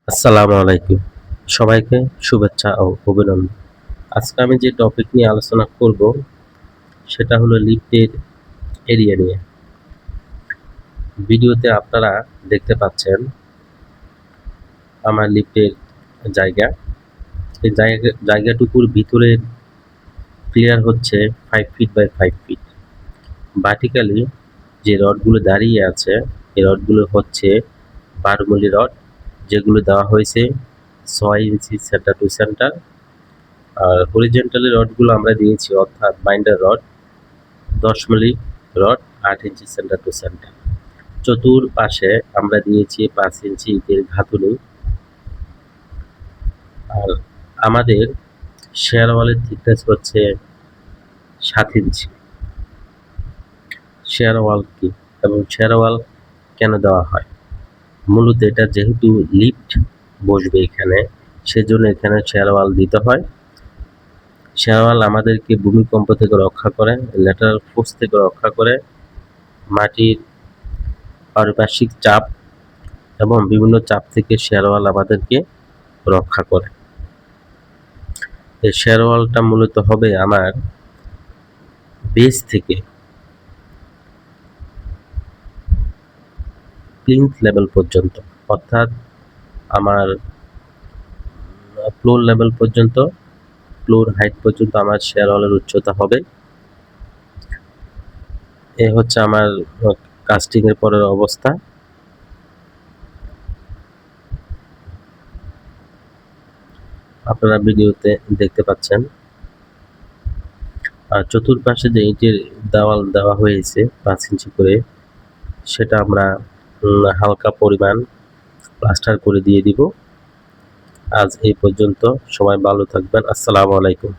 আসসালামু আলাইকুম। সবাইকে শুভেচ্ছা ও অভিনন্দন। আজকে আমি যে টপিক নিয়ে আলোচনা করব সেটা হলো লিফটের এরিয়া নিয়ে। ভিডিওতে আপনারা দেখতে পাচ্ছেন আমার লিফটের জায়গা। এই জায়গাটুকুর ভিতরে ক্লিয়ার হচ্ছে 5 ফিট বাই 5 ফিট। ভার্টিক্যালি যে রডগুলো দাঁড়িয়ে আছে এই রডগুলো হচ্ছে 12 মিলি রড, যেগুলো দেওয়া হয়েছে 6 ইঞ্চি সেন্টার টু সেন্টার। আর হরিজন্টালি রডগুলো আমরা দিয়েছি, অর্থাৎ বাইন্ডার রড 10 মিলি রড 8 ইঞ্চি সেন্টার টু সেন্টার। চতুর্পাশে আমরা দিয়েছি 5 ইঞ্চি ইটের গাঁথুনি। আর আমাদের শেয়ার ওয়ালের থিকনেস হচ্ছে 7 ইঞ্চি। শেয়ার ওয়াল কি এবং শেয়ার ওয়াল কেন দেওয়া হয়? মূলত এটা যেহেতু লিফট বসবে এখানে, সেজন্য এখানে শেয়ার ওয়াল দিতে হয়। শেয়ার ওয়াল আমাদেরকে ভূমিকম্প থেকে রক্ষা করে, ল্যাটারাল ফোর্স থেকে রক্ষা করে, মাটির পারিপার্শ্বিক চাপ এবং বিভিন্ন চাপ থেকে শেয়ার ওয়াল আমাদেরকে রক্ষা করে। এই শেয়ার ওয়ালটা মূলত হবে আমার বেস থেকে প্লিন্থ লেভেল পর্যন্ত, অর্থাৎ আমার ফ্লোর লেভেল পর্যন্ত, ফ্লোর হাইট পর্যন্ত আমার শেয়ার ওয়ালের উচ্চতা হবে। এ হচ্ছে আমার কাস্টিং এর পরের অবস্থা। আপনারা ভিডিওতে দেখতে পাচ্ছেন। আর চতুর্পাশে যে ইটের দেওয়াল দেওয়া হয়েছে 5 ইঞ্চি করে, সেটা আমরা হালকা পরিমাণ প্লাস্টার করে দিয়ে দিব। আজ এই পর্যন্ত। সবাই ভালো থাকবেন। আসসালামু আলাইকুম।